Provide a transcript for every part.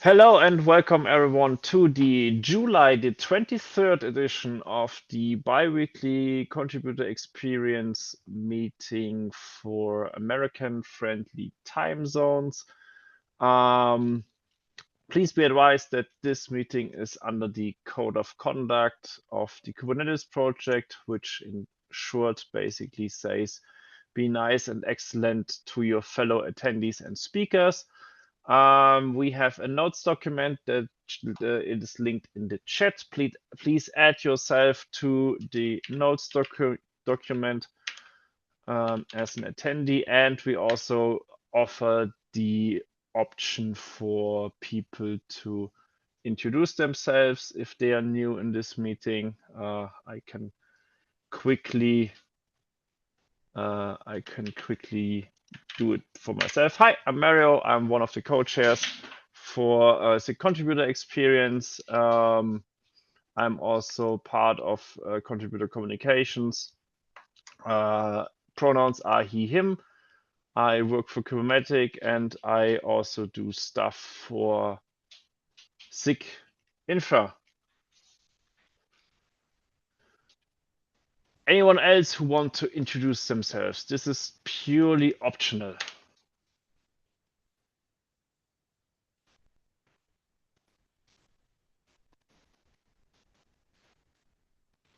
Hello and welcome everyone to the July the 23rd edition of the Biweekly Contributor Experience meeting for American friendly time zones. Please be advised that this meeting is under the code of conduct of the Kubernetes project, which in short basically says be nice and excellent to your fellow attendees and speakers. We have a notes document that it is linked in the chat. Please add yourself to the notes document as an attendee, and we also offer the option for people to introduce themselves if they are new in this meeting. I can quickly do it for myself. Hi, I'm Mario. I'm one of the co-chairs for SIG Contributor Experience. I'm also part of contributor communications. Pronouns are he, him. I work for Kubernetes and I also do stuff for SIG Infra. Anyone else who wants to introduce themselves? This is purely optional.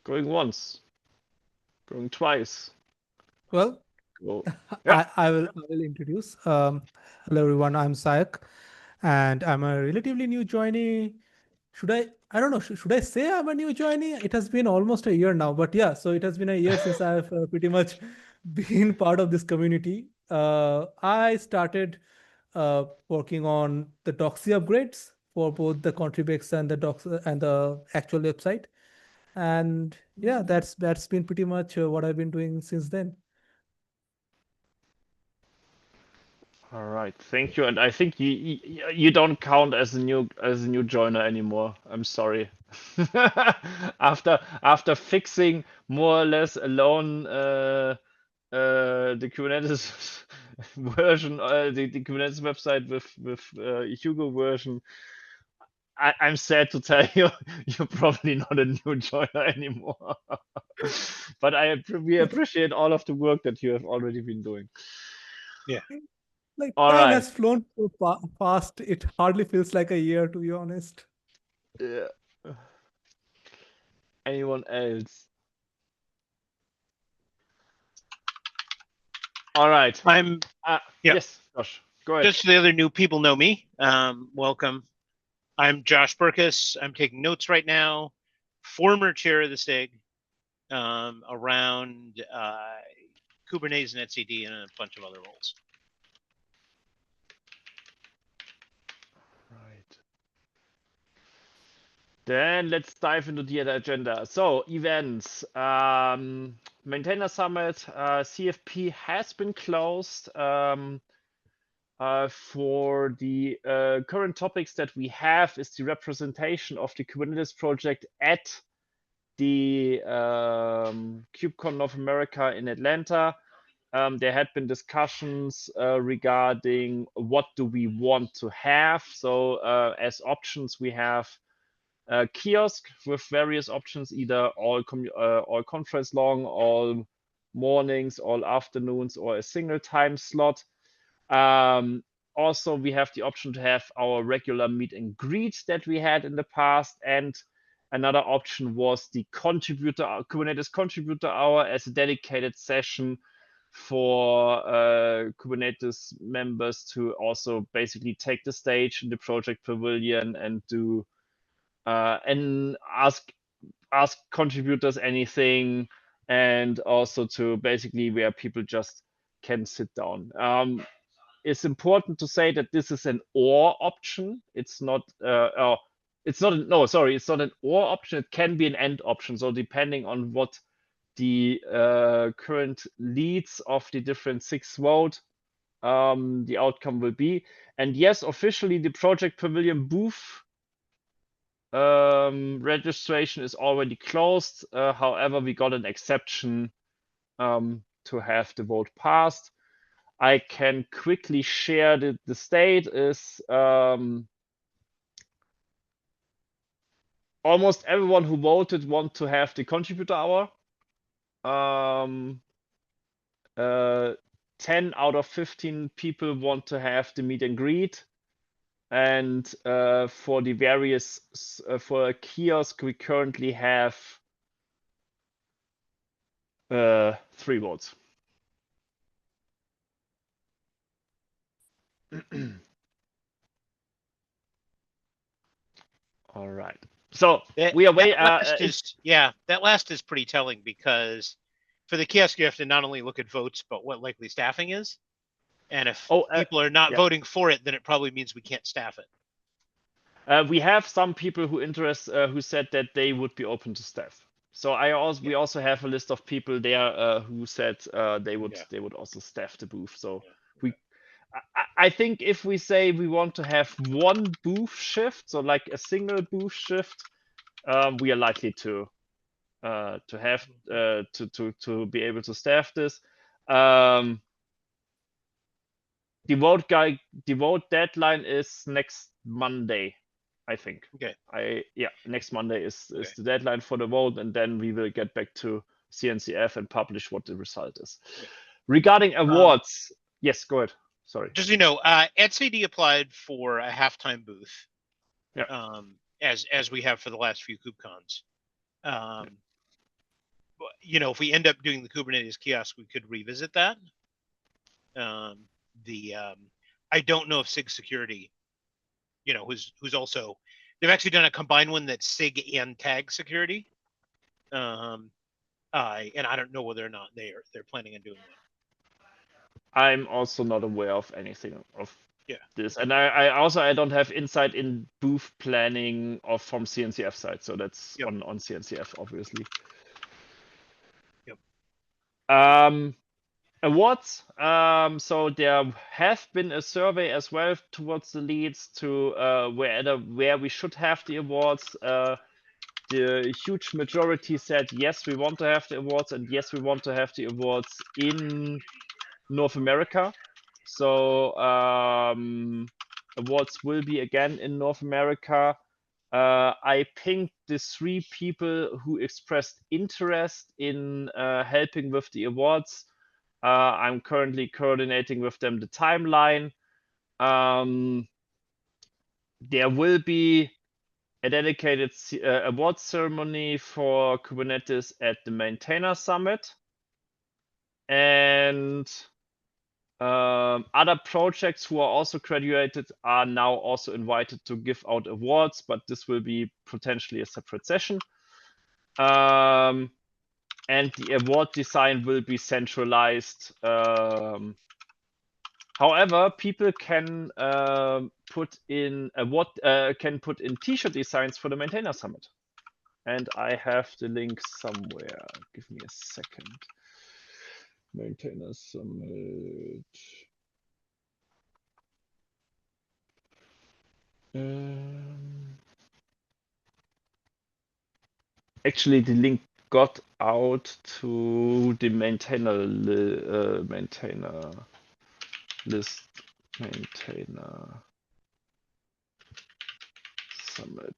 Going once, going twice. Well, Go. Yeah. I will introduce. Hello everyone, I'm Sayak, and I'm a relatively new joinee. I don't know, should I say I'm a new joinee? It has been almost a year now, but yeah, so it has been a year since I've pretty much been part of this community. I started working on the doxy upgrades for both the ContribEx and the docs and the actual website. And yeah, that's been pretty much what I've been doing since then. All right, thank you. And I think you don't count as a new joiner anymore. I'm sorry. After fixing more or less alone the Kubernetes version, the Kubernetes website with Hugo version, I'm sad to tell you, you're probably not a new joiner anymore. But we appreciate all of the work that you have already been doing. Yeah. Like All time right. has flown so fast, it hardly feels like a year, to be honest. Yeah. Anyone else? All right. I'm yeah. Yes, Josh, go ahead. Just so the other new people know me, welcome. I'm Josh Burkus. I'm taking notes right now. Former chair of the SIG, around Kubernetes and etcd and a bunch of other roles. Right. Then let's dive into the agenda. So events, Maintainer Summit, CFP has been closed. For the current topics that we have is the representation of the Kubernetes project at the KubeCon North America in Atlanta. There had been discussions regarding what do we want to have. So as options, we have a kiosk with various options, either all conference long, all mornings, all afternoons, or a single time slot. Also, we have the option to have our regular meet and greet that we had in the past, and another option was the Kubernetes contributor hour as a dedicated session for Kubernetes members to also basically take the stage in the project pavilion and do and ask contributors anything, and also to basically where people just can sit down. It's important to say that this is an or option. It's not it's not an or option. It can be an and option. So depending on what the current leads of the different SIGs vote, the outcome will be. And yes, officially the Project Pavilion booth registration is already closed. However, we got an exception to have the vote passed. I can quickly share the state is almost everyone who voted want to have the contributor hour. 10 out of 15 people want to have the meet and greet. And for the various, for a kiosk, we currently have 3 votes. All right. So we are way. That last is pretty telling, because for the kiosk you have to not only look at votes but what likely staffing is, and if people are not voting for it, then it probably means we can't staff it. We have some people who said that they would be open to staff. So we also have a list of people there who said they would also staff the booth. So I think if we say we want to have one booth shift, so like a single booth shift, we are likely to have to be able to staff this. The vote deadline is next Monday, I think. Okay. Next Monday is the deadline for the vote, and then we will get back to CNCF and publish what the result is. Okay. Regarding awards, yes, go ahead. Sorry. Just so you know, ETCD applied for a halftime booth. Yeah. As we have for the last few KubeCons. You know, if we end up doing the Kubernetes kiosk, we could revisit that. I don't know if SIG Security, you know, who's also, they've actually done a combined one that's SIG and tag security. And I don't know whether or not they're planning on doing that. I'm also not aware of anything of this, and I don't have insight in booth planning from CNCF side, so that's on CNCF obviously. Awards. So there have been a survey as well towards the leads to where we should have the awards. The huge majority said yes, we want to have the awards, and yes, we want to have the awards in North America. So awards will be again in North America. I pinged the 3 people who expressed interest in helping with the awards. I'm currently coordinating with them the timeline. There will be a dedicated award ceremony for Kubernetes at the Maintainer Summit. And other projects who are also graduated are now also invited to give out awards, but this will be potentially a separate session. And the award design will be centralized. However, people can put in T-shirt designs for the Maintainer Summit, and I have the link somewhere. Give me a second. Maintainer Summit. Actually, the link got out to the maintainer list. Maintainer Summit.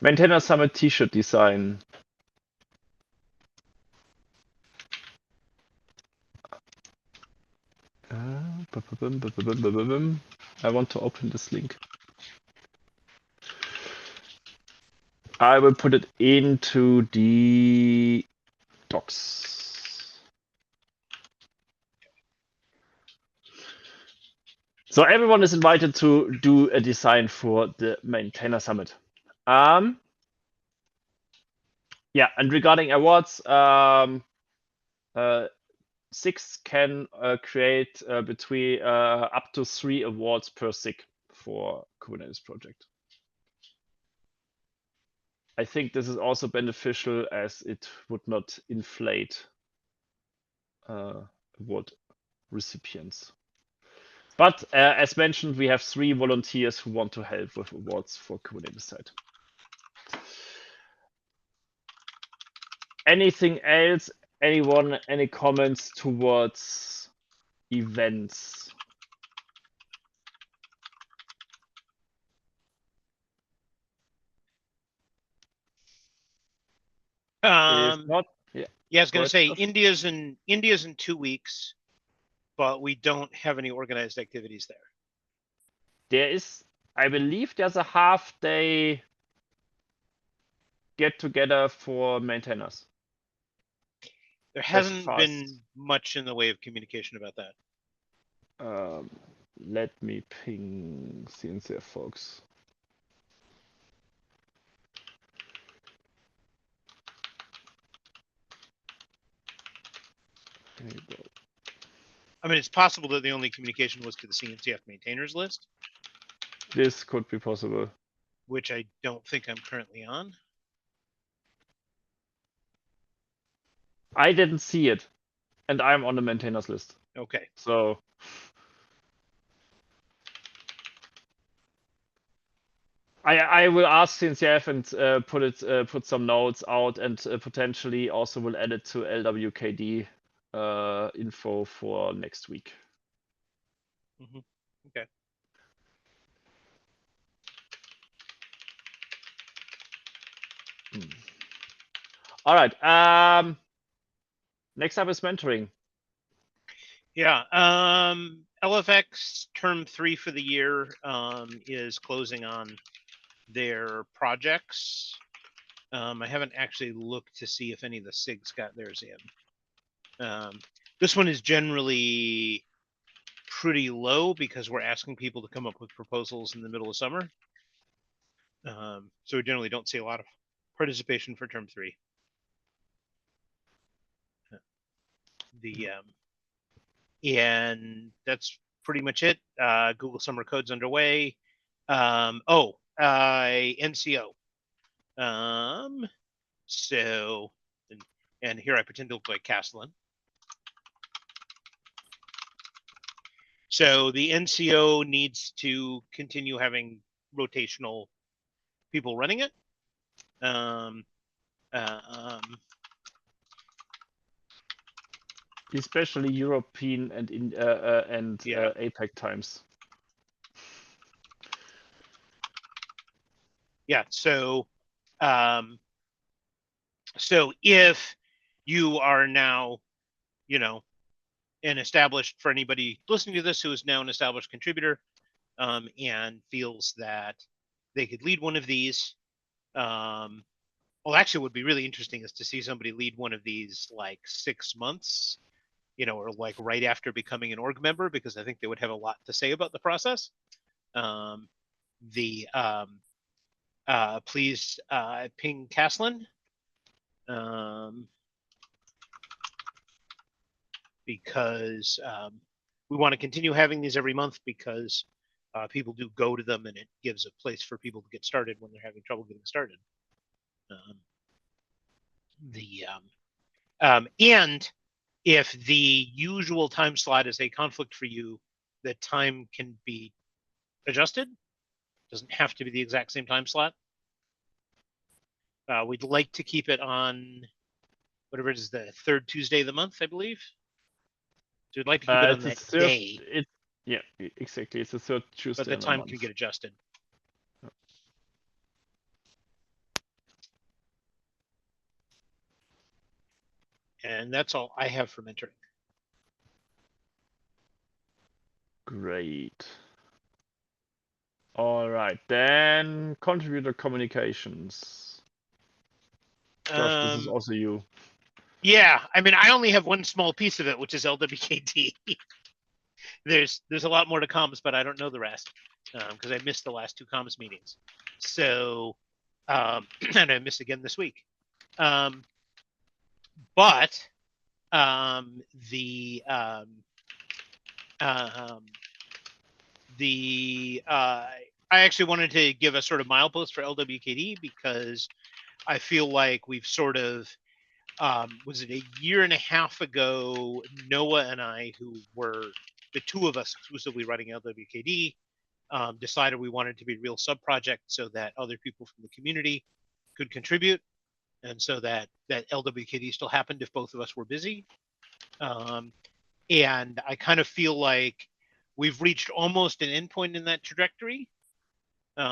Maintainer Summit T-shirt design. I want to open this link. I will put it into the docs. So everyone is invited to do a design for the Maintainer Summit. Yeah, and regarding awards, SIGs can create between up to 3 awards per SIG for Kubernetes project. I think this is also beneficial as it would not inflate award recipients. But as mentioned, we have 3 volunteers who want to help with awards for Kubernetes side. Anything else? Anyone? Any comments towards events. If not, yeah, I was go going to ahead, say Josh. India's in 2 weeks, but we don't have any organized activities there. There is, I believe, there's a half-day get together for maintainers. There That's hasn't fast. been much in the way of communication about that. Let me ping CNCF folks. There you go. I mean, it's possible that the only communication was to the CNCF maintainers list, This could be possible. which I don't think I'm currently on. I didn't see it, and I'm on the maintainers list. Okay. So I will ask CNCF and put some notes out, and potentially also will add it to LWKD info for next week. Okay. All right. Next up is mentoring. Yeah. LFX term 3 for the year is closing on their projects. I haven't actually looked to see if any of the SIGs got theirs in. This one is generally pretty low because we're asking people to come up with proposals in the middle of summer. So we generally don't see a lot of participation for term 3. And that's pretty much it. Google Summer Code's underway. NCO. So, and here I pretend to look like Castellan. So the NCO needs to continue having rotational people running it. Especially European and APAC times. Yeah. So if you are now, an established, for anybody listening to this who is now an established contributor, and feels that they could lead one of these, well, actually, what would be really interesting is to see somebody lead one of these like 6 months, or like right after becoming an org member, because I think they would have a lot to say about the process. Please ping Caslin. Because we want to continue having these every month, because people do go to them, and it gives a place for people to get started when they're having trouble getting started. And if the usual time slot is a conflict for you, the time can be adjusted. Doesn't have to be the exact same time slot. We'd like to keep it on whatever it is, the 3rd Tuesday of the month, I believe. So we'd like to keep it on that day. Yeah, exactly. It's the 3rd Tuesday. But the time can get adjusted. And that's all I have for mentoring. Great. All right, then contributor communications. Josh, this is also you. Yeah, I mean, I only have one small piece of it, which is LWKD. There's a lot more to comms, but I don't know the rest because I missed the last 2 comms meetings. So, and I missed again this week. I actually wanted to give a sort of milepost for LWKD, because I feel like we've sort of, was it a year and a half ago, Noah and I, who were the 2 of us exclusively running LWKD, decided we wanted to be a real sub-project so that other people from the community could contribute, and so that LWKD still happened if both of us were busy. And I kind of feel like we've reached almost an endpoint in that trajectory. We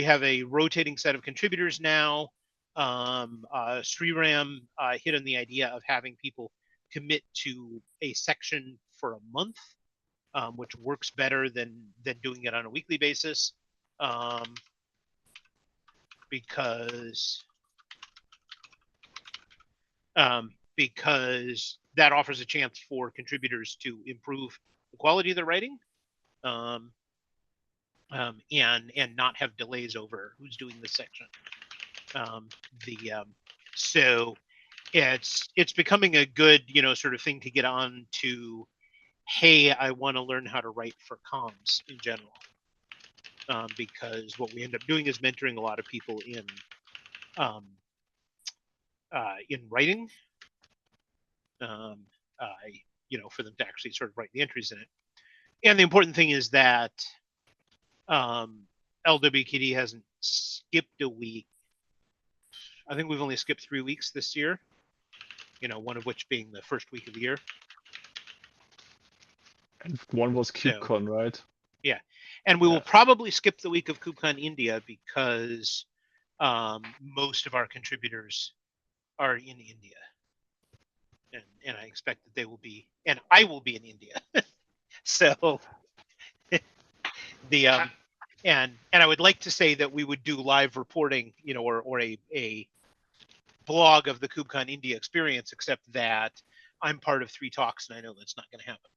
have a rotating set of contributors now. Sriram hit on the idea of having people commit to a section for a month, which works better than doing it on a weekly basis, because that offers a chance for contributors to improve the quality of their writing, and not have delays over who's doing this section. So it's becoming a good, sort of thing to get on to. Hey, I want to learn how to write for comms in general, because what we end up doing is mentoring a lot of people in writing, for them to actually sort of write the entries in it. And the important thing is that LWKD hasn't skipped a week. I think we've only skipped 3 weeks this year, one of which being the first week of the year. And one was KubeCon, right? Yeah. And we will probably skip the week of KubeCon India because most of our contributors are in India. And I expect that they will be, and I will be in India. So and I would like to say that we would do live reporting, or a blog of the KubeCon India experience, except that I'm part of 3 talks and I know that's not going to happen.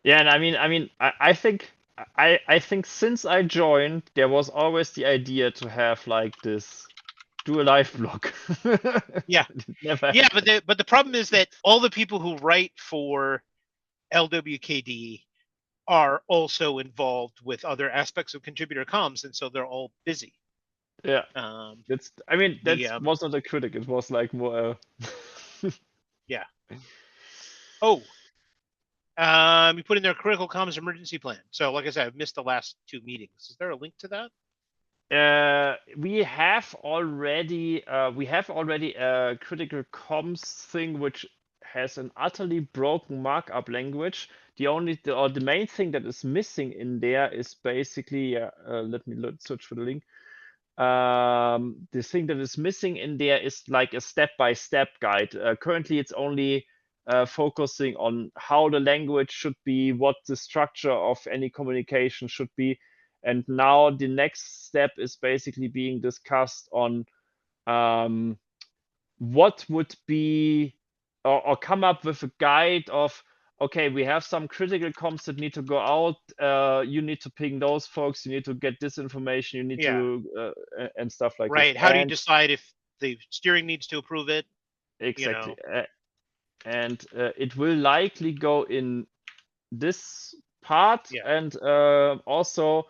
Yeah, and I think since I joined, there was always the idea to have like this, do a live blog. Yeah. Yeah, but the problem is that all the people who write for LWKD are also involved with other aspects of contributor comms, and so they're all busy. Yeah. That was not a critic. It was like more. Yeah. Oh. You put in their critical comms emergency plan. So, like I said, I've missed the last 2 meetings. Is there a link to that? We have already a critical comms thing which has an utterly broken markup language. The main thing that is missing in there is basically, let me search for the link. The thing that is missing in there is like a step-by-step guide. Currently, it's only focusing on how the language should be, what the structure of any communication should be. And now the next step is basically being discussed on what would be, or come up with a guide of, okay, we have some critical comms that need to go out. You need to ping those folks. You need to get this information. You need to, and stuff like right. this. How do you decide if the steering needs to approve it? Exactly. And it will likely go in this part. Yeah. And also,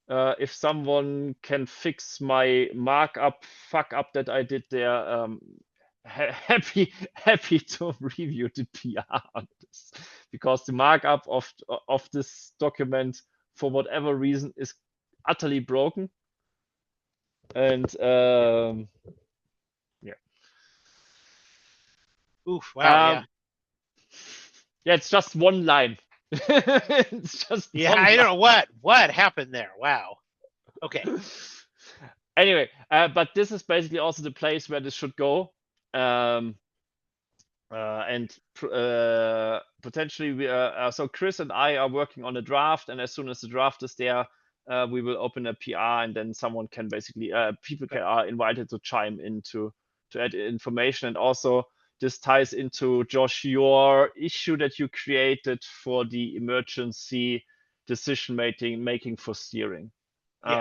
if someone can fix my markup fuck up that I did there, happy to review the PR on this, because the markup of this document, for whatever reason, is utterly broken. And yeah. Oof! Wow. Yeah, it's just one line. It's just I don't know what happened there. Wow. Okay. Anyway, but this is basically also the place where this should go. And potentially, so Chris and I are working on a draft, and as soon as the draft is there, we will open a PR, and then someone can basically, people are invited to chime in to add information. And also, this ties into, Josh, your issue that you created for the emergency decision making for steering.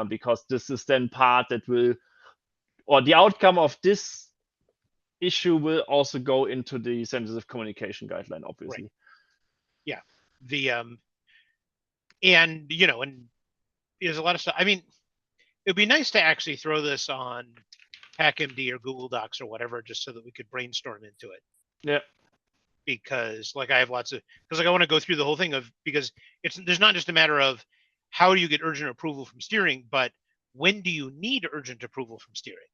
Because this is then part that will, or the outcome of this issue will also go into the sensitive communication guideline, obviously. Right. Yeah. And there's a lot of stuff. I mean, it'd be nice to actually throw this on HackMD or Google Docs or whatever, just so that we could brainstorm into it. Yeah. Because I have lots of, I want to go through the whole thing of, because there's not just a matter of how do you get urgent approval from steering, but when do you need urgent approval from steering,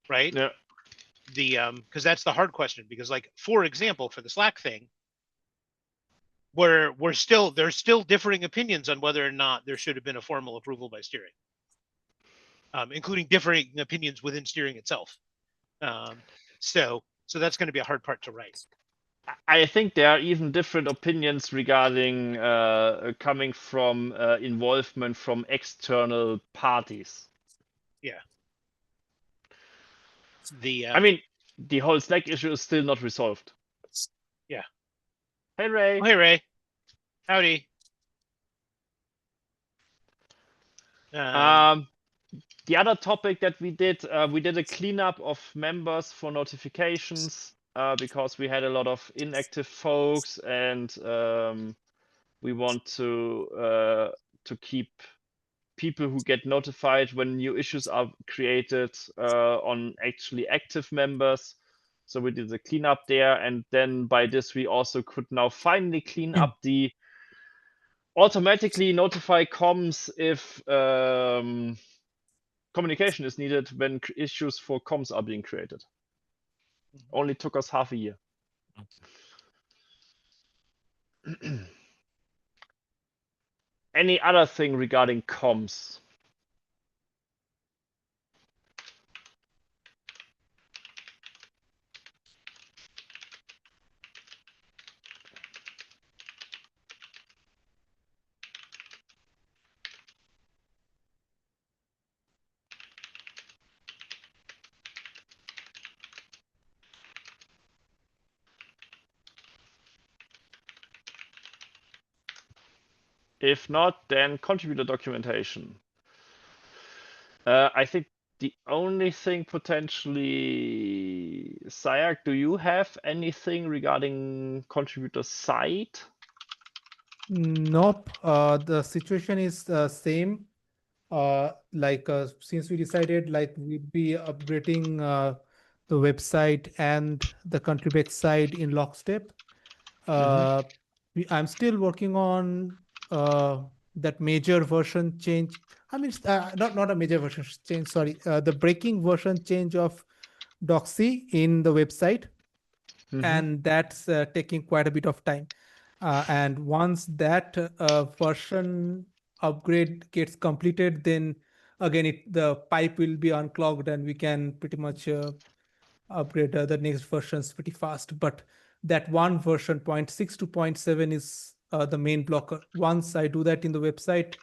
right? Yeah. because that's the hard question, because like, for example, for the Slack thing, there's still differing opinions on whether or not there should have been a formal approval by steering, including differing opinions within steering itself. So that's going to be a hard part to write. I think there are even different opinions regarding coming from involvement from external parties. Yeah. I mean, the whole Slack issue is still not resolved. Yeah. Hey, Ray. Oh, hey, Ray. Howdy. The other topic that we did a cleanup of members for notifications because we had a lot of inactive folks, and we want to keep people who get notified when new issues are created on actually active members. So we did the cleanup there, and then by this we also could now finally clean up the automatically notify comms if communication is needed when issues for comms are being created. Only took us half a year. Any other thing regarding comms? If not, then contributor documentation. I think the only thing potentially, Sayak, do you have anything regarding contributor side? Nope. The situation is the same. Since we decided we'd be upgrading the website and the ContribEx side in lockstep. I'm still working on that major version change. I mean, not a major version change. Sorry, the breaking version change of Doxy in the website, and that's taking quite a bit of time. And once that version upgrade gets completed, then again the pipe will be unclogged, and we can pretty much upgrade the next versions pretty fast. But that one version 0.6 to 0.7 is the main blocker. Once I do that in the website,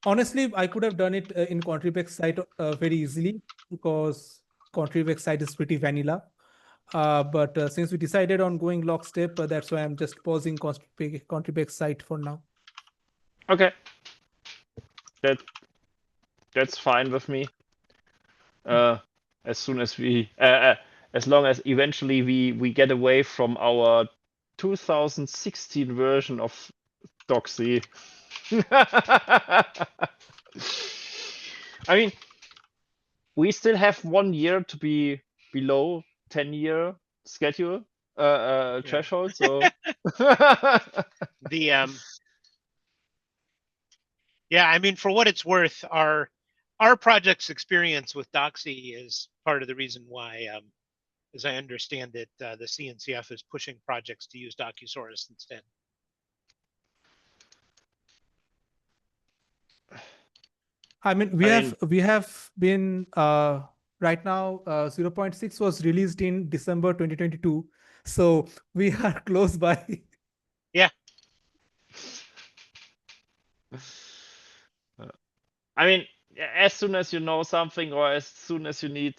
honestly, I could have done it in ContribEx site very easily, because ContribEx site is pretty vanilla. But since we decided on going lockstep, that's why I'm just pausing ContribEx site for now. Okay. That's fine with me. As soon as as long as eventually we get away from our 2016 version of Doxy. I mean, we still have 1 year to be below 10-year schedule threshold. So yeah, I mean, for what it's worth, our project's experience with Doxy is part of the reason why, as I understand it, the CNCF is pushing projects to use Docusaurus instead. I mean, we have been right now. 0.6 was released in December 2022, so we are close by. Yeah. I mean, as soon as you know something, or as soon as you need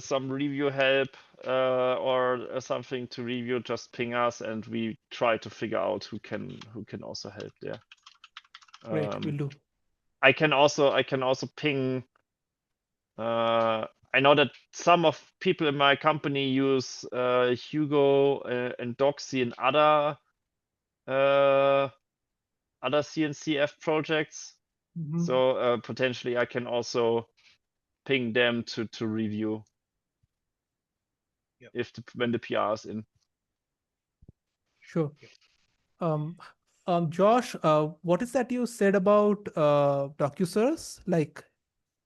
some review help or something to review, just ping us, and we try to figure out who can also help there. Great, will do. I can also ping. I know that some of people in my company use Hugo and Doxy and other CNCF projects. So potentially I can also ping them to review when the PR is in. Sure. Josh, what is that you said about Docusaurus? Like,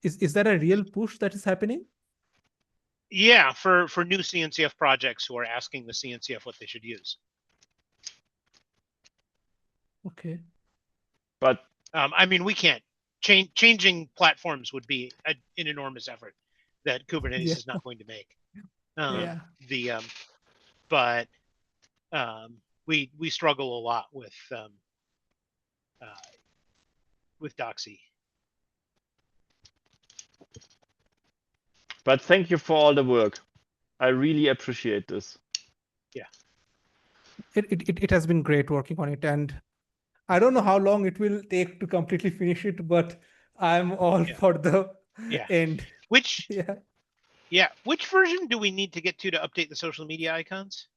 is that a real push that is happening? Yeah, for new CNCF projects who are asking the CNCF what they should use. Okay. But I mean, we can't changing platforms would be an enormous effort that Kubernetes Yeah. is not going to make. Yeah. But we struggle a lot with Doxy. but thank you for all the work. I really appreciate this. Yeah. It has been great working on it, and I don't know how long it will take to completely finish it, but I'm all for the end. Which Yeah. which version do we need to get to update the social media icons?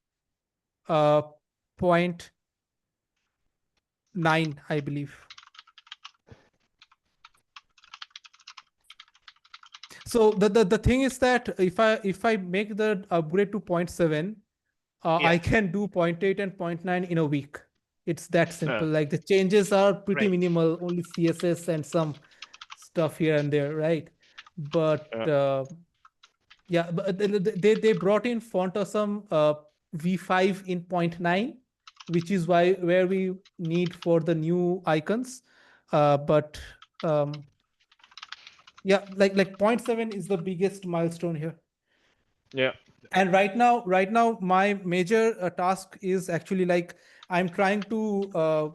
0.9, I believe. So the thing is that if I make the upgrade to 0.7, I can do 0.8 and 0.9 in a week. It's that simple. Like the changes are pretty minimal, only CSS and some stuff here and there, right? But yeah, but they brought in font awesome v5 in 0.9, which is where we need for the new icons. But yeah, like 0.7 is the biggest milestone here. Yeah. And right now my major task is actually like I'm trying to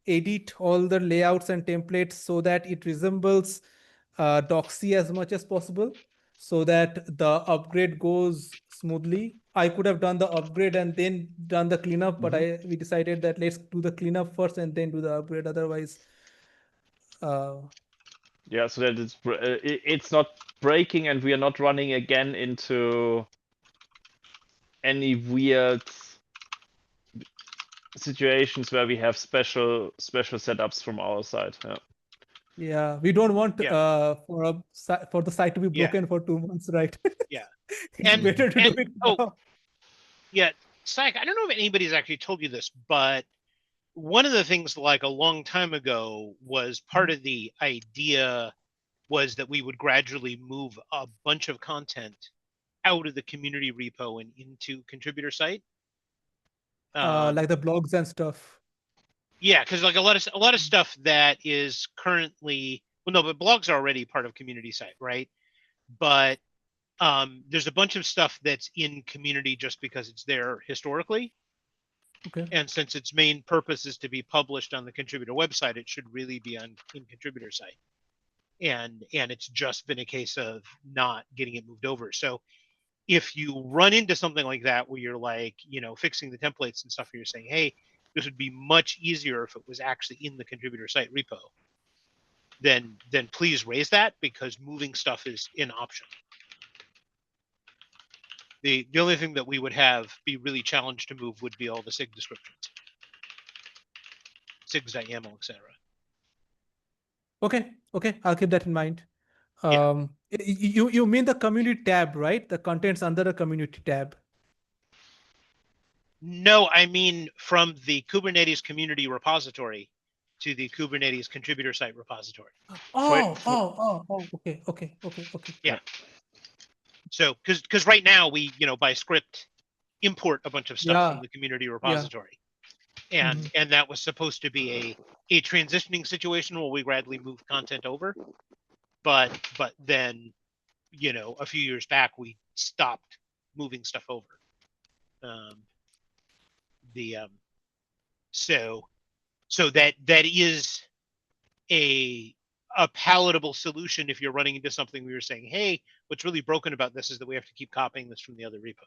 edit all the layouts and templates so that it resembles Doxy as much as possible, so that the upgrade goes smoothly. I could have done the upgrade and then done the cleanup, but we decided that let's do the cleanup first and then do the upgrade. Otherwise, yeah, so that it's not breaking and we are not running again into any weird situations where we have special setups from our side. Yeah, we don't want for the site to be broken for 2 months, right? Yeah. It's better to do it now. Yeah, Psych, I don't know if anybody's actually told you this, but one of the things like a long time ago was part of the idea was that we would gradually move a bunch of content out of the community repo and into contributor site. Like the blogs and stuff. Yeah, because like a lot of stuff that is currently, well, no, but blogs are already part of community site, right? But there's a bunch of stuff that's in community just because it's there historically. Okay. And since its main purpose is to be published on the contributor website, it should really be in contributor site. And it's just been a case of not getting it moved over. So if you run into something like that where you're like, fixing the templates and stuff, you're saying, hey, this would be much easier if it was actually in the contributor site repo, then please raise that, because moving stuff is an option. The only thing that we would have be really challenged to move would be all the SIG descriptions, SIGs.yaml, etc. Okay, I'll keep that in mind. You mean the community tab, right? The contents under the community tab. No, I mean from the Kubernetes community repository to the Kubernetes contributor site repository. Okay. Yeah. So, because right now we, by script, import a bunch of stuff from the community repository, and that was supposed to be a transitioning situation where we gradually move content over, but then, a few years back we stopped moving stuff over. So that is a palatable solution if you're running into something where you're saying, hey, what's really broken about this is that we have to keep copying this from the other repo.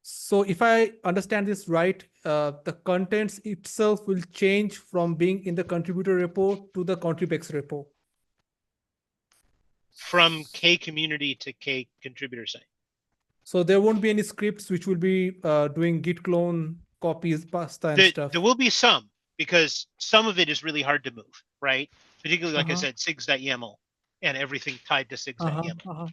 So if I understand this right, the contents itself will change from being in the contributor repo to the ContribEx repo. From K community to K contributor site. So there won't be any scripts which will be doing git clone copies, pasta and stuff. There will be some, because some of it is really hard to move, right? Particularly, like I said, SIGs.yaml and everything tied to SIGs.yaml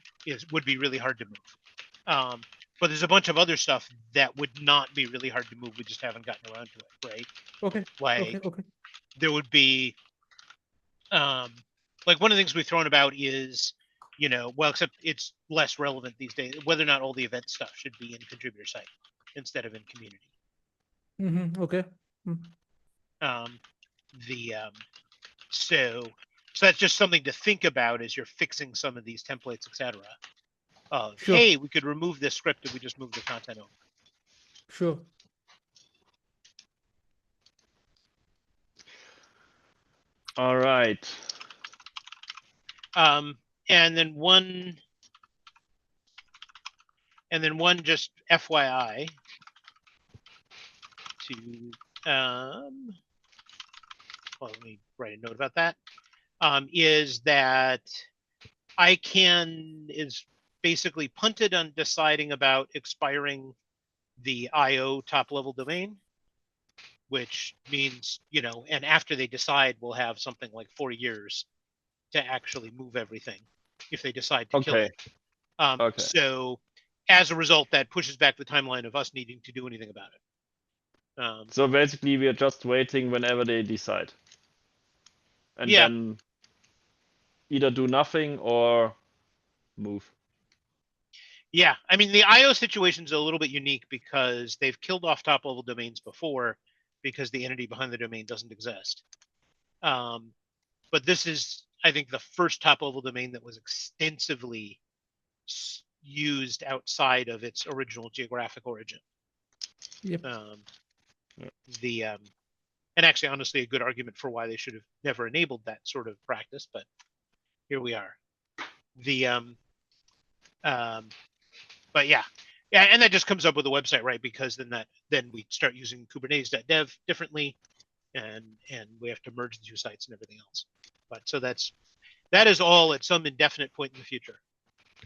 would be really hard to move. But there's a bunch of other stuff that would not be really hard to move. We just haven't gotten around to it, right? Okay. Like there would be, like one of the things we've thrown about is you know, well, except it's less relevant these days, whether or not all the event stuff should be in contributor site instead of in community. Okay. So that's just something to think about as you're fixing some of these templates, etc. Sure. Hey, we could remove this script if we just move the content over. Sure. All right. And then one just FYI to well, let me write a note about that. Is that ICANN is basically punted on deciding about expiring the IO top level domain, which means, you know, and after they decide, we'll have something like 4 years to actually move everything if they decide to kill it. Okay. So as a result, that pushes back the timeline of us needing to do anything about it. So basically, we are just waiting whenever they decide, and Yeah. then either do nothing or move. Yeah, I mean, the IO situation is a little bit unique because they've killed off top level domains before because the entity behind the domain doesn't exist. But this is, I think, the first top level domain that was extensively used outside of its original geographic origin. Yep. And actually, honestly, a good argument for why they should have never enabled that sort of practice, but here we are. But yeah, and that just comes up with the website, right? Because then we start using Kubernetes.dev differently, and we have to merge the two sites and everything else. But so that is all at some indefinite point in the future.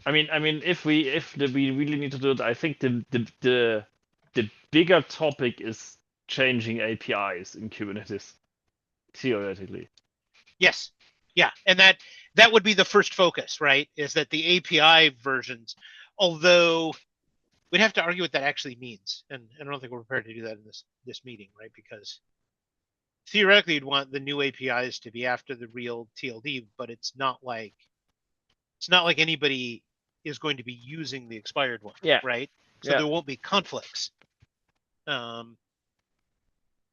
I mean, if we really need to do it, I think the bigger topic is changing APIs in Kubernetes, theoretically. Yes, yeah, and that would be the first focus, right? Is that the API versions, although we'd have to argue what that actually means, and I don't think we're prepared to do that in this meeting, right? Because theoretically, you'd want the new APIs to be after the real TLD, but it's not like anybody is going to be using the expired one, right? So there won't be conflicts.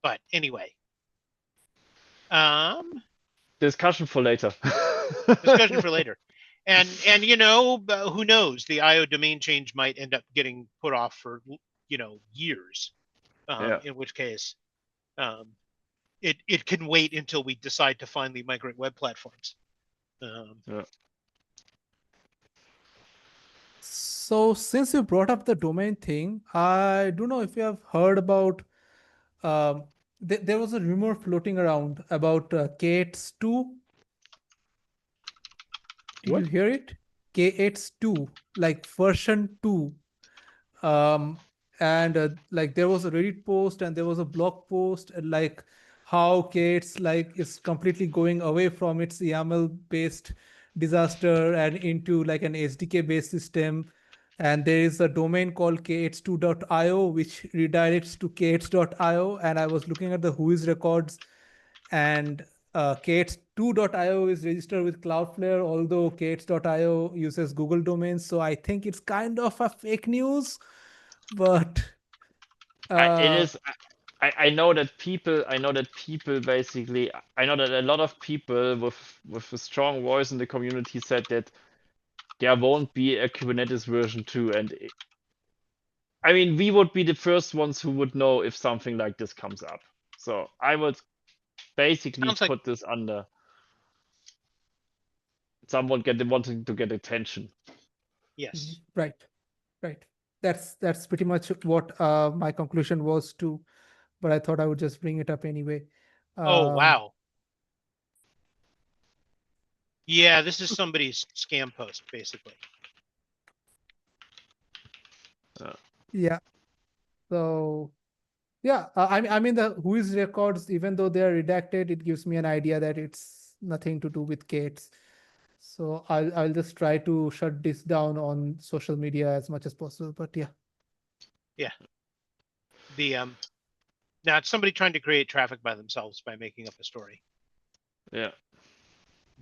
But anyway, discussion for later. Discussion for later. And you know, who knows? The IO domain change might end up getting put off for, you know, years. In which case, it can wait until we decide to finally migrate web platforms. So since you brought up the domain thing, I don't know if you have heard about. There was a rumor floating around about K8s2. Did you hear it? K8s2, like version 2. And like there was a Reddit post and there was a blog post, like how K8s like is completely going away from its YAML based disaster and into like an SDK based system. And there is a domain called k8s2.io which redirects to k8s.io. And I was looking at the whois records, and k8s2.io is registered with Cloudflare, although k8s.io uses Google domains. So I think it's kind of a fake news, but it is. I know that people. Basically, I know that a lot of people with a strong voice in the community said that there won't be a Kubernetes version 2, and I mean, we would be the first ones who would know if something like this comes up. So I would basically put this under someone wanting to get attention. Yes. Right. That's pretty much what my conclusion was too. But I thought I would just bring it up anyway. Oh wow. Yeah, this is somebody's scam post, basically. Yeah. So yeah, I mean the whois records, even though they are redacted, it gives me an idea that it's nothing to do with K8s. So I'll just try to shut this down on social media as much as possible. But yeah. Yeah. Now it's somebody trying to create traffic by themselves by making up a story. Yeah.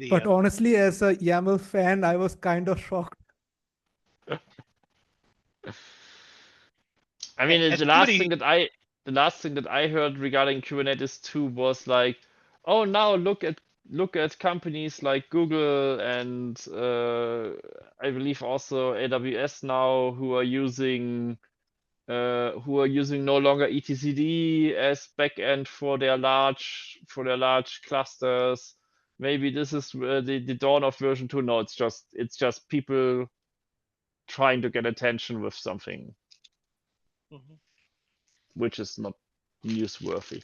But honestly, as a YAML fan, I was kind of shocked. I mean, As the last thing that I heard regarding Kubernetes 2 was like, oh, now look at companies like Google and I believe also AWS now who are using no longer etcd as backend for their large clusters. Maybe this is the dawn of version 2. No, it's just people trying to get attention with something which is not newsworthy.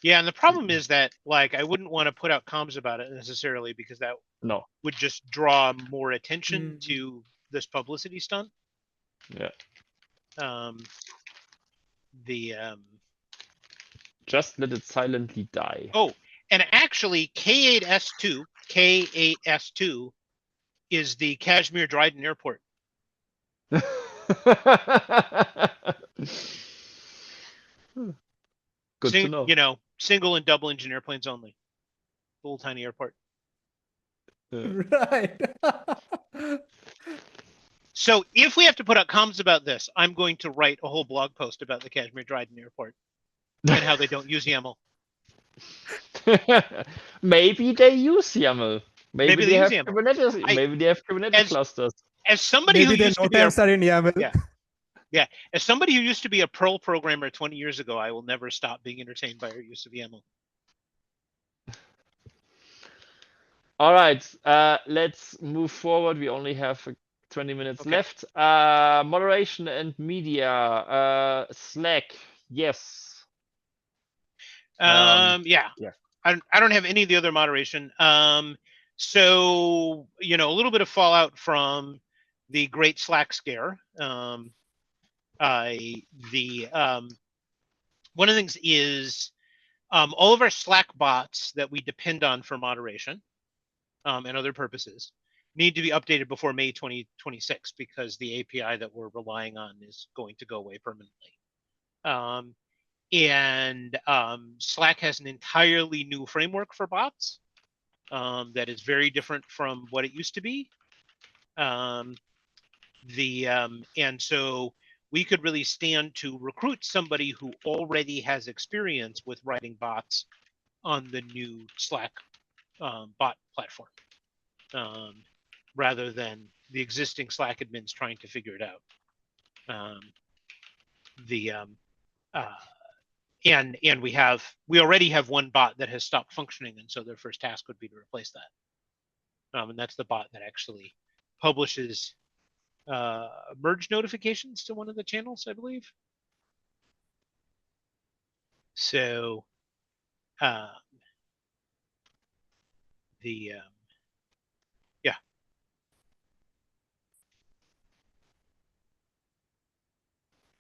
Yeah, and the problem is that, like, I wouldn't want to put out comms about it necessarily because that would just draw more attention to this publicity stunt. Yeah. Just let it silently die. Oh, and actually, K8S2 is the Kashmir Dryden Airport. Good to know. You know, single and double engine airplanes only. Little tiny airport. Right. So if we have to put out comms about this, I'm going to write a whole blog post about the Kashmir Dryden Airport and how they don't use YAML. Maybe they use YAML. Maybe they have use YAML. Kubernetes. Maybe they have Kubernetes clusters. As somebody Maybe who used to be a, are in YAML. Yeah. As somebody who used to be a Perl programmer 20 years ago, I will never stop being entertained by our use of YAML. All right, let's move forward. We only have 20 minutes left. Moderation and media. Slack, yes. Yeah. I don't have any of the other moderation. So, you know, a little bit of fallout from the great Slack scare. One of the things is all of our Slack bots that we depend on for moderation and other purposes need to be updated before May 2026 because the API that we're relying on is going to go away permanently. Slack has an entirely new framework for bots that is very different from what it used to be. And so we could really stand to recruit somebody who already has experience with writing bots on the new Slack bot platform, rather than the existing Slack admins trying to figure it out. And we already have one bot that has stopped functioning, and so their first task would be to replace that. And that's the bot that actually publishes merge notifications to one of the channels, I believe. So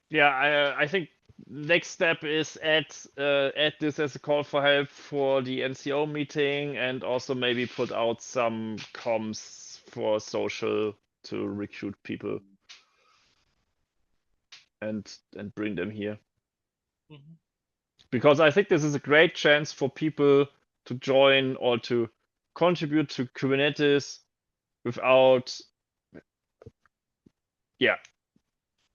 Yeah, I think next step is add this as a call for help for the NCO meeting, and also maybe put out some comms for social to recruit people and bring them here. Because I think this is a great chance for people to join or to contribute to Kubernetes without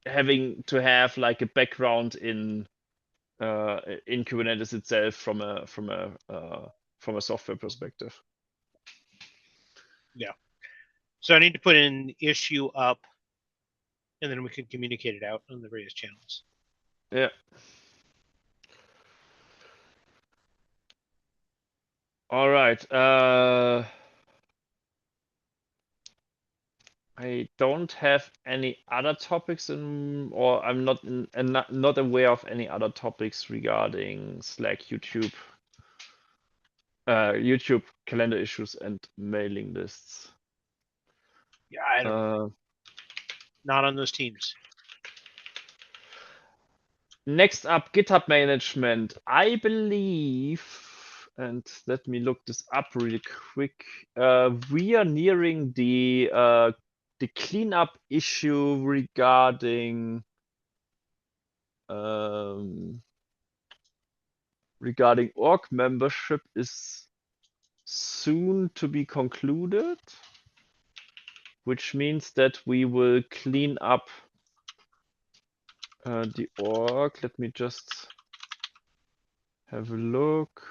having to have like a background in Kubernetes itself from a software perspective. Yeah. So I need to put an issue up, and then we can communicate it out on the various channels. Yeah. All right. I don't have any other topics or I'm not aware of any other topics regarding Slack, YouTube calendar issues and mailing lists. Yeah, I don't know. Not on those teams. Next up, GitHub management. I believe, and let me look this up really quick. We are nearing the cleanup issue regarding org membership is soon to be concluded, which means that we will clean up the org. Let me just have a look.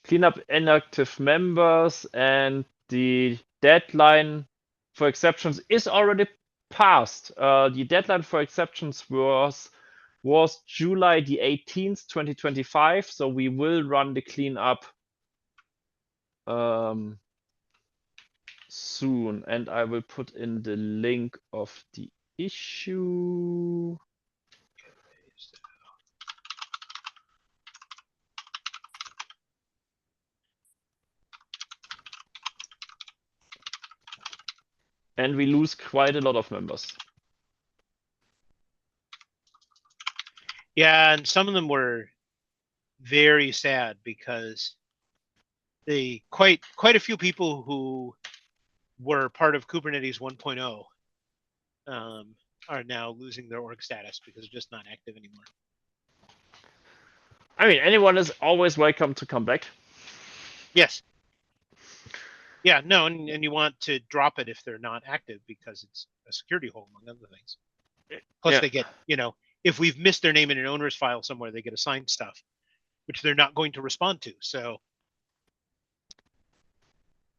Clean up inactive members, and the deadline for exceptions is already passed. The deadline for exceptions was July the 18th, 2025. So we will run the cleanup soon, and I will put in the link of the issue. And we lose quite a lot of members. Yeah, and some of them were very sad because they quite a few people who were part of Kubernetes 1.0 are now losing their org status because they're just not active anymore. I mean, anyone is always welcome to come back. Yes. Yeah, no, and you want to drop it if they're not active because it's a security hole, among other things. Plus, they get, if we've missed their name in an owner's file somewhere, they get assigned stuff, which they're not going to respond to. So.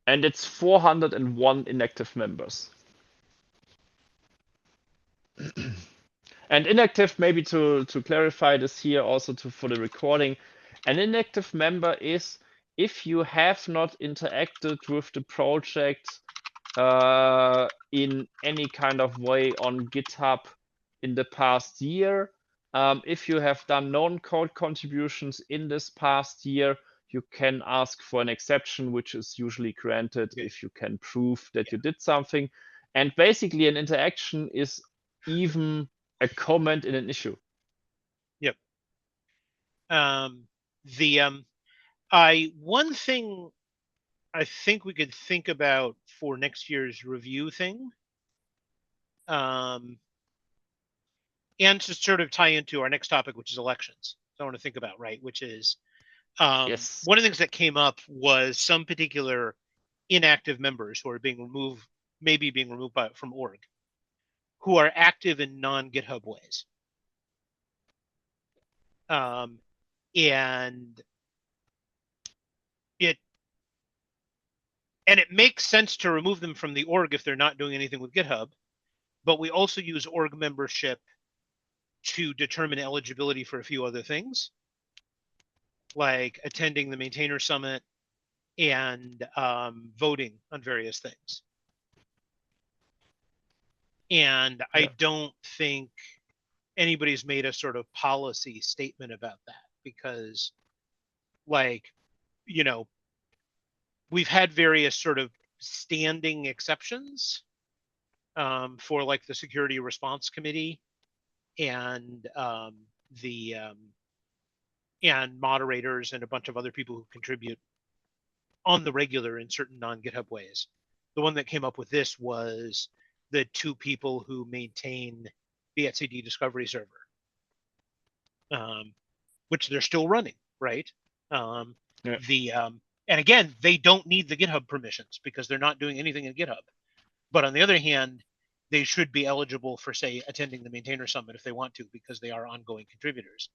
And it's 401 inactive members. And inactive, maybe to clarify this here also for the recording, an inactive member is if you have not interacted with the project in any kind of way on GitHub in the past year. If you have done non-code contributions in this past year, you can ask for an exception, which is usually granted if you can prove that you did something. And basically an interaction is even a comment in an issue. Yep. One thing I think we could think about for next year's review thing, and to sort of tie into our next topic, which is elections. So I want to think about, right, which is Yes. One of the things that came up was some particular inactive members who are being removed, maybe being removed from org, who are active in non-GitHub ways. And it makes sense to remove them from the org if they're not doing anything with GitHub, but we also use org membership to determine eligibility for a few other things, like attending the maintainer summit and voting on various things. And I don't think anybody's made a sort of policy statement about that because, we've had various sort of standing exceptions for like the Security Response Committee and and moderators and a bunch of other people who contribute on the regular in certain non-GitHub ways. The one that came up with this was the two people who maintain the etcd discovery server, which they're still running, right? And again, they don't need the GitHub permissions because they're not doing anything in GitHub. But on the other hand, they should be eligible for, say, attending the maintainer summit if they want to, because they are ongoing contributors.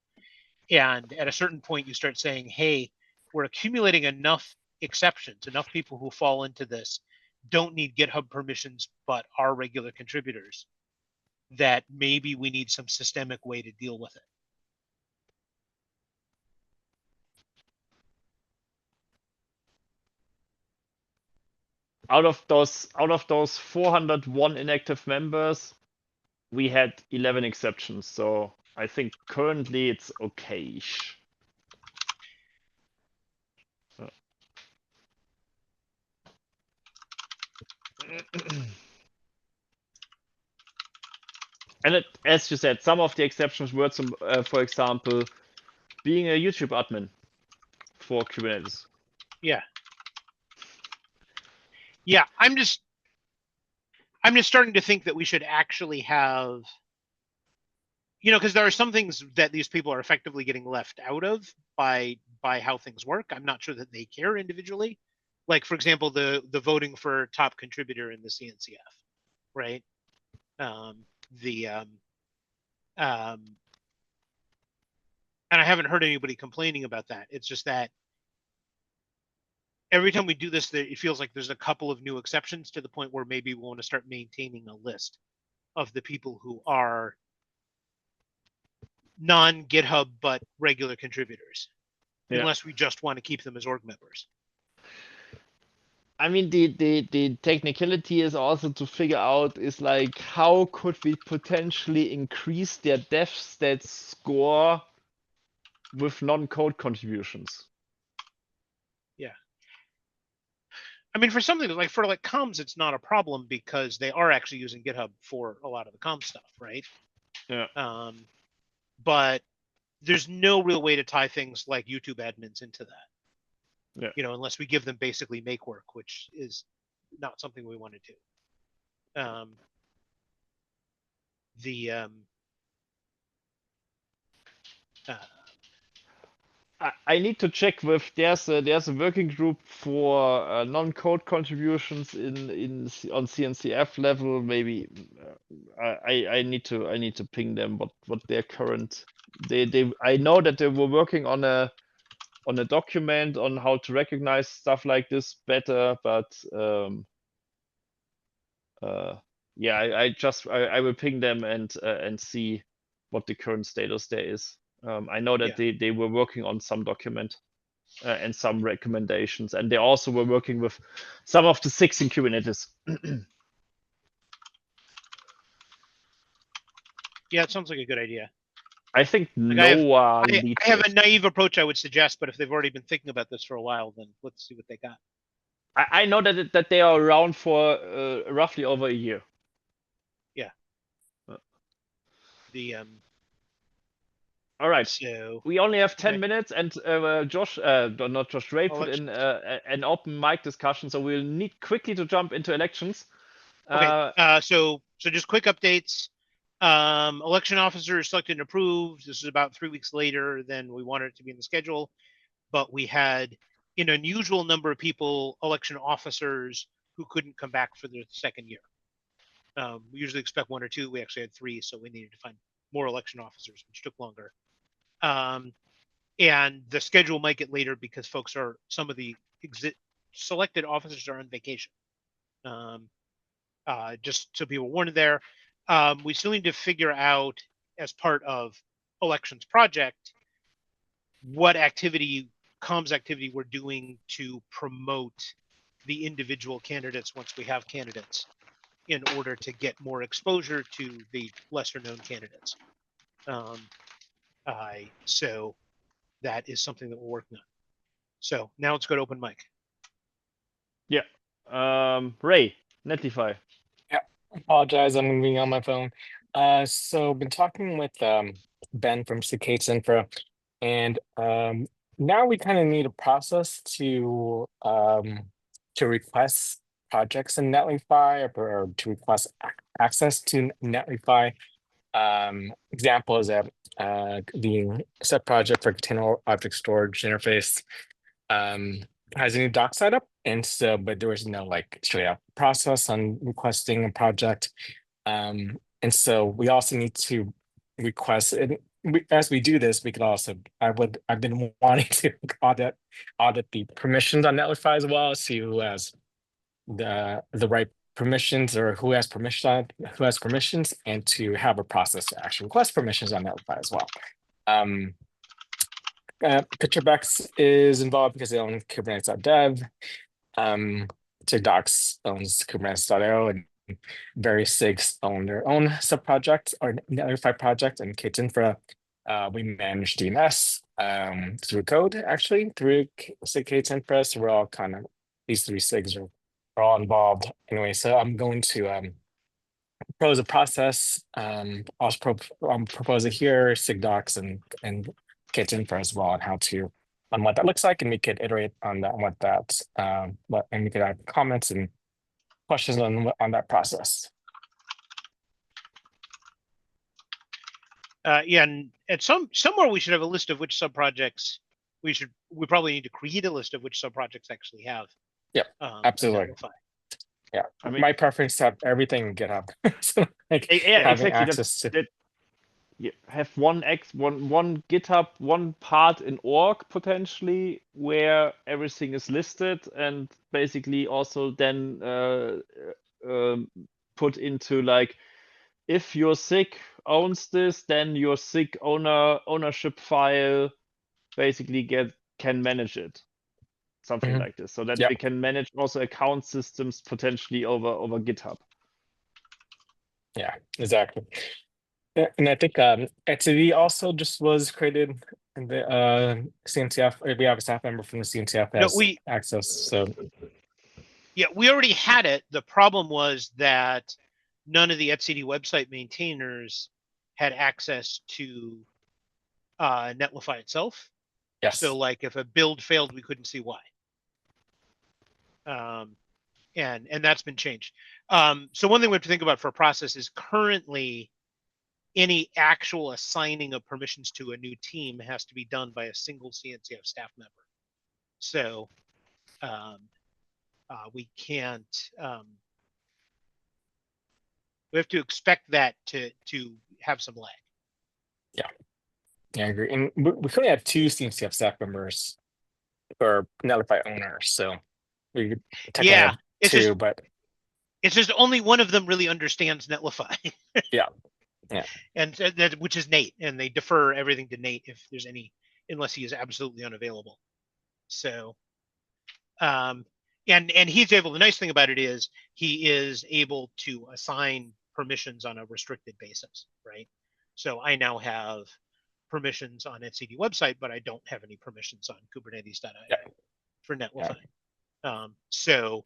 And at a certain point, you start saying, hey, we're accumulating enough exceptions, enough people who fall into this don't need GitHub permissions, but are regular contributors, that maybe we need some systemic way to deal with it. Out of those 401 inactive members, we had 11 exceptions. So I think currently it's okay-ish. And as you said, some of the exceptions were, for example, being a YouTube admin for Kubernetes. Yeah. Yeah, I'm just starting to think that we should actually have, you know, because there are some things that these people are effectively getting left out of by how things work. I'm not sure that they care individually. Like, for example, the voting for top contributor in the CNCF, right? And I haven't heard anybody complaining about that. It's just that every time we do this, it feels like there's a couple of new exceptions to the point where maybe we want to start maintaining a list of the people who are non-GitHub but regular contributors, unless we just want to keep them as org members. I mean, the technicality is also to figure out is like, how could we potentially increase their dev stats score with non-code contributions? Yeah. I mean, for something like comms, it's not a problem because they are actually using GitHub for a lot of the comms stuff, right? Yeah. But there's no real way to tie things like YouTube admins into that. Yeah. You know, unless we give them basically make work, which is not something we want to do. I need to check with there's a working group for non-code contributions on CNCF level. Maybe I need to ping them what their current I know that they were working on a document on how to recognize stuff like this better, but yeah, I will ping them and see what the current status there is. I know that they were working on some document and some recommendations, and they also were working with some of the SIGs in Kubernetes. Yeah, it sounds like a good idea. I think like Noah I have a naive approach I would suggest, but if they've already been thinking about this for a while, then let's see what they got. I know that they are around for roughly over a year. Yeah. All right. So we only have 10 minutes, and not Josh, Ray put in an open mic discussion, so we'll need quickly to jump into elections. Okay. So just quick updates. Election officers selected and approved. This is about 3 weeks later than we wanted it to be in the schedule, but we had an unusual number of people, election officers, who couldn't come back for their second year. We usually expect 1 or 2. We actually had 3, so we needed to find more election officers, which took longer. And the schedule might get later because some of the selected officers are on vacation. Just so people warned there. We still need to figure out, as part of elections project, what comms activity we're doing to promote the individual candidates once we have candidates, in order to get more exposure to the lesser known candidates. So that is something that we're working on. So now let's go to open mic. Yeah. Ray, Netlify. Yeah, apologize, I'm being on my phone. So been talking with Ben from SIG Infra, and now we kind of need a process to request projects in Netlify, or to request access to Netlify. Example is that the set project for container object storage interface has a new doc setup, and so but there was no like straight up process on requesting a project, and so we also need to request it. As we do this, we could also I've been wanting to audit the permissions on Netlify as well, see who has the right permissions, or who has permissions, and to have a process to actually request permissions on Netlify as well. ContribEx is involved because they own Kubernetes.dev. SigDocs owns Kubernetes.io, and various SIGs own their own subproject or Netlify project. And K-Infra, we manage DNS through code, actually, through SIG K-Infra. So we're all kind of, these 3 SIGs are all involved. Anyway, so I'm going to propose a process. I'll propose it here, SigDocs and K-Infra as well, on what that looks like, and we could iterate on that, and we could add comments and questions on that process. Yeah, and somewhere we should have a list of which subprojects we probably need to create a list of which subprojects actually have. Yep, absolutely. Netlify. Yeah, I mean- my preference is to have everything in GitHub. So like Yeah, having exactly. access to You have one GitHub, one part in org potentially where everything is listed, and basically also then put into like, if your SIG owns this, then your SIG ownership file basically can manage it, something Mhm. like this, so that Yep. we can manage also account systems potentially over GitHub. Yeah, exactly. Yeah, and I think XAV also just was created in the CNCF. We have a staff member from the CNCF No, has access. So yeah, we already had it. The problem was that none of the etcd website maintainers had access to Netlify itself. yes. So like if a build failed, we couldn't see why. And that's been changed. So one thing we have to think about for a process is currently any actual assigning of permissions to a new team has to be done by a single CNCF staff member. So we can't. We have to expect that to have some lag. Yeah, I agree. And we currently have two CNCF staff members or Netlify owners. So we technically Yeah, have it's two, just but it's just only one of them really understands Netlify. Yeah. And that, which is Nate, and they defer everything to Nate if there's any, unless he is absolutely unavailable. So, and he's able. The nice thing about it is he is able to assign permissions on a restricted basis, right? So I now have permissions on etcd website, but I don't have any permissions on Kubernetes.io Yeah. for Netlify. So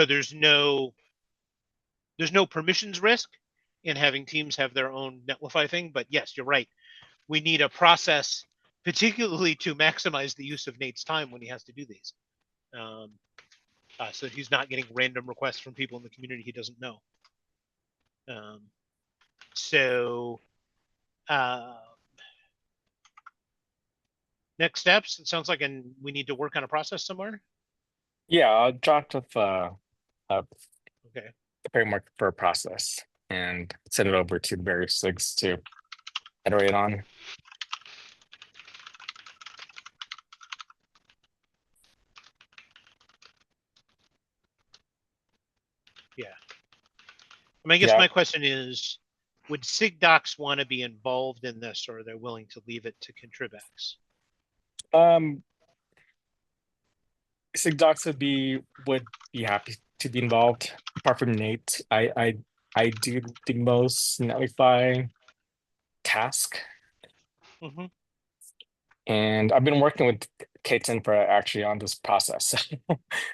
there's no permissions risk in having teams have their own Netlify thing. But yes, you're right. We need a process, particularly to maximize the use of Nate's time when he has to do these. So that he's not getting random requests from people in the community he doesn't know. Next steps, it sounds like we need to work on a process somewhere. Yeah, I'll draft with Okay. the framework for a process and send it over to the various SIGs to iterate on. Yeah. I mean, I guess Yeah. my question is, would SIG docs want to be involved in this, or are they willing to leave it to ContribEx? SIG docs would be happy to be involved. Apart from Nate, I do the most Netlify task. Mm-hmm. And I've been working with K10 for actually on this process.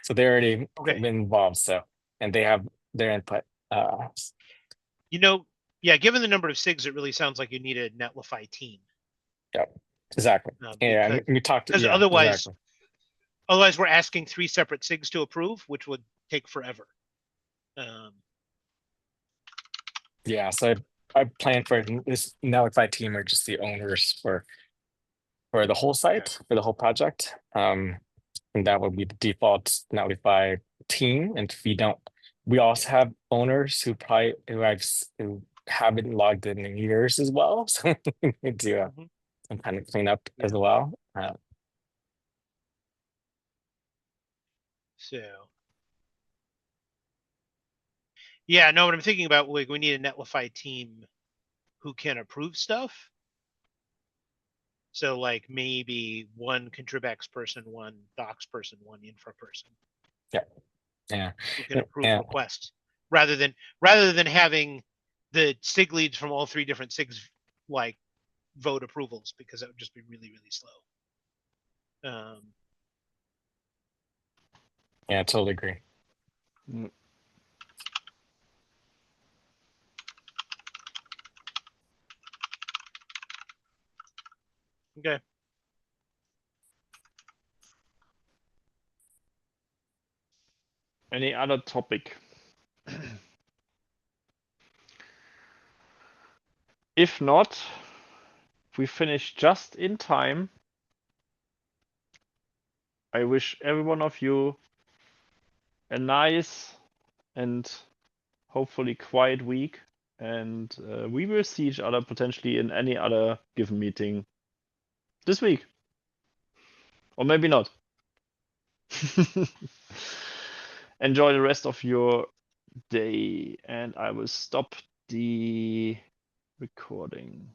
So they already been involved. So, and they have their input. Given the number of SIGs, it really sounds like you need a Netlify team. Yep, exactly. Yeah, we talked. Because otherwise we're asking 3 separate SIGs to approve, which would take forever. Yeah, so I plan for this Netlify team or just the owners for the whole site, for the whole project. And that would be the default Netlify team. And if we don't, we also have owners who haven't logged in years as well. So we do some kind of cleanup as well. What I'm thinking about, like, we need a Netlify team who can approve stuff. So like maybe one ContribEx person, one docs person, one infra person. Yeah. Who can approve requests rather than having the SIG leads from all 3 different SIGs like vote approvals, because that would just be really, really slow. Yeah, I totally agree. Okay. Any other topic? If not, we finished just in time. I wish every one of you a nice and hopefully quiet week, and we will see each other potentially in any other given meeting this week, or maybe not. Enjoy the rest of your day, and I will stop the recording.